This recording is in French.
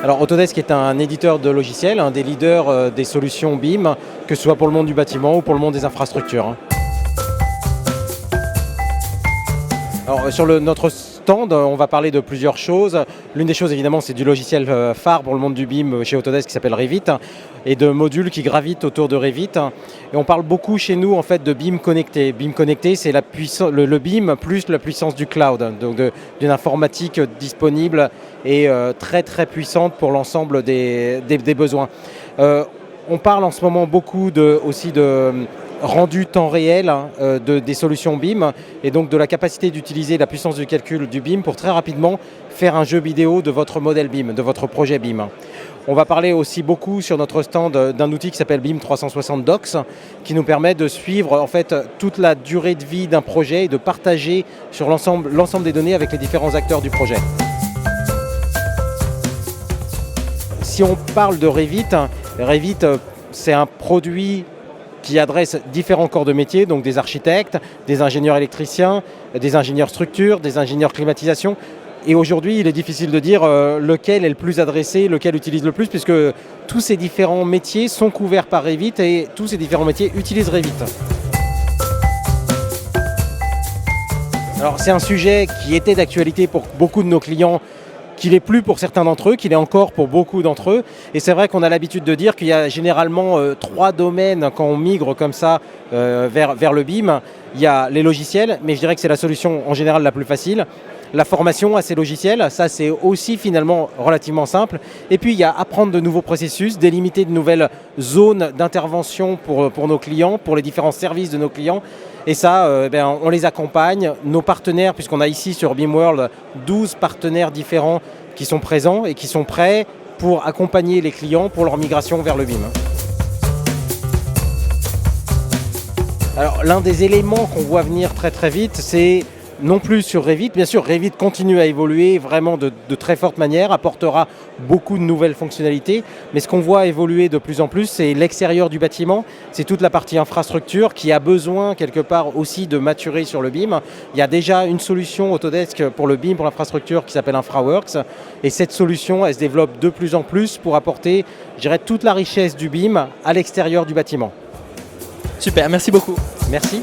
Alors Autodesk est un éditeur de logiciels, un des leaders des solutions BIM, que ce soit pour le monde du bâtiment ou pour le monde des infrastructures. Alors, sur notre stand, on va parler de plusieurs choses. L'une des choses, évidemment, c'est du logiciel phare pour le monde du BIM chez Autodesk qui s'appelle Revit et de modules qui gravitent autour de Revit. Et on parle beaucoup chez nous en fait de BIM connecté. BIM connecté, c'est le BIM plus la puissance du cloud, donc d'une informatique disponible et très très puissante pour l'ensemble des besoins. On parle en ce moment beaucoup aussi de rendu temps réel des solutions BIM et donc de la capacité d'utiliser la puissance du calcul du BIM pour très rapidement faire un jeu vidéo de votre modèle BIM, de votre projet BIM. On va parler aussi beaucoup sur notre stand d'un outil qui s'appelle BIM 360 Docs qui nous permet de suivre en fait toute la durée de vie d'un projet et de partager sur l'ensemble des données avec les différents acteurs du projet. Si on parle de Revit, c'est un produit qui adresse différents corps de métier, donc des architectes, des ingénieurs électriciens, des ingénieurs structure, des ingénieurs climatisation. Et aujourd'hui, il est difficile de dire lequel est le plus adressé, lequel utilise le plus, puisque tous ces différents métiers sont couverts par Revit et tous ces différents métiers utilisent Revit. Alors c'est un sujet qui était d'actualité pour beaucoup de nos clients, qu'il n'est plus pour certains d'entre eux, qu'il est encore pour beaucoup d'entre eux. Et c'est vrai qu'on a l'habitude de dire qu'il y a généralement 3 domaines quand on migre comme ça vers le BIM. Il y a les logiciels, mais je dirais que c'est la solution en général la plus facile. La formation à ces logiciels, ça c'est aussi finalement relativement simple. Et puis il y a apprendre de nouveaux processus, délimiter de nouvelles zones d'intervention pour nos clients, pour les différents services de nos clients. Et ça, on les accompagne, nos partenaires, puisqu'on a ici sur BIM World 12 partenaires différents qui sont présents et qui sont prêts pour accompagner les clients pour leur migration vers le BIM. Alors l'un des éléments qu'on voit venir très très vite, c'est non plus sur Revit. Bien sûr, Revit continue à évoluer vraiment de très forte manière, apportera beaucoup de nouvelles fonctionnalités. Mais ce qu'on voit évoluer de plus en plus, c'est l'extérieur du bâtiment. C'est toute la partie infrastructure qui a besoin quelque part aussi de maturer sur le BIM. Il y a déjà une solution Autodesk pour le BIM, pour l'infrastructure qui s'appelle InfraWorks. Et cette solution, elle se développe de plus en plus pour apporter, je dirais, toute la richesse du BIM à l'extérieur du bâtiment. Super, merci beaucoup. Merci.